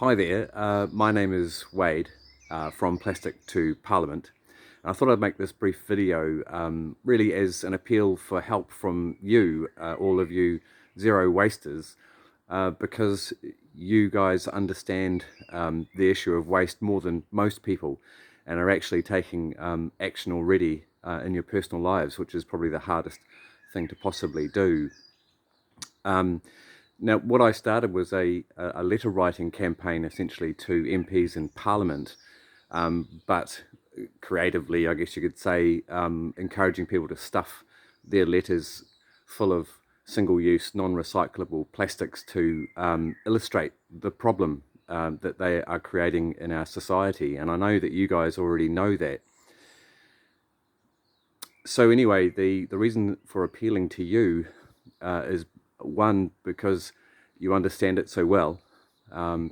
Hi there, my name is Wade from Plastic to Parliament. And I thought I'd make this brief video really as an appeal for help from you, all of you zero wasters, because you guys understand the issue of waste more than most people and are actually taking action already in your personal lives, which is probably the hardest thing to possibly do. Now, what I started was a letter writing campaign essentially to MPs in Parliament, but creatively, I guess you could say, encouraging people to stuff their letters full of single use, non recyclable plastics to illustrate the problem that they are creating in our society. And I know that you guys already know that. So, anyway, the reason for appealing to you is one, because you understand it so well.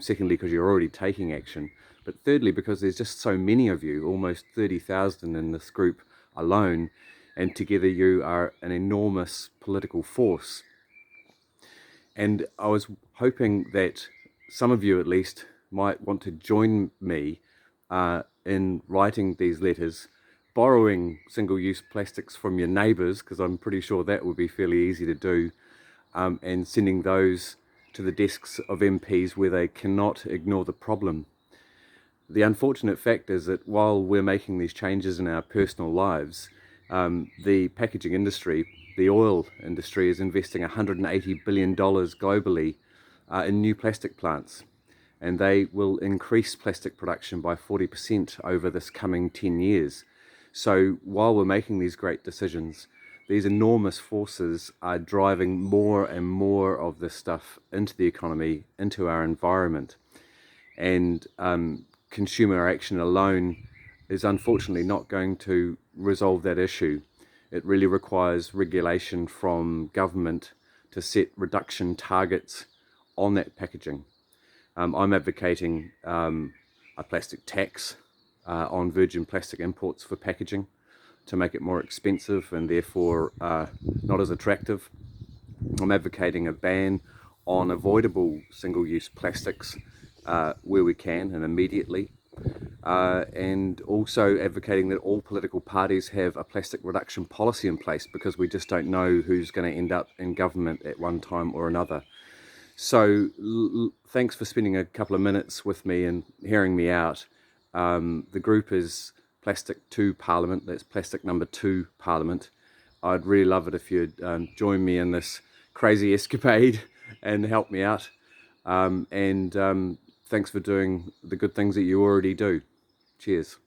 Secondly, because you're already taking action. But thirdly, because there's just so many of you, almost 30,000 in this group alone, and together you are an enormous political force. And I was hoping that some of you at least might want to join me in writing these letters, borrowing single-use plastics from your neighbours, because I'm pretty sure that would be fairly easy to do, and sending those to the desks of MPs where they cannot ignore the problem. The unfortunate fact is that while we're making these changes in our personal lives, the packaging industry, the oil industry, is investing $180 billion globally in new plastic plants. And they will increase plastic production by 40% over this coming 10 years. So while we're making these great decisions, these enormous forces are driving more and more of this stuff into the economy, into our environment. And consumer action alone is unfortunately not going to resolve that issue. It really requires regulation from government to set reduction targets on that packaging. I'm advocating a plastic tax on virgin plastic imports for packaging to make it more expensive and therefore not as attractive. I'm advocating a ban on avoidable single-use plastics where we can and immediately, and also advocating that all political parties have a plastic reduction policy in place, because we just don't know who's going to end up in government at one time or another. So thanks for spending a couple of minutes with me and hearing me out. The group is Plastic to Parliament. That's plastic number 2 Parliament. I'd really love it if you'd join me in this crazy escapade and help me out. And thanks for doing the good things that you already do. Cheers.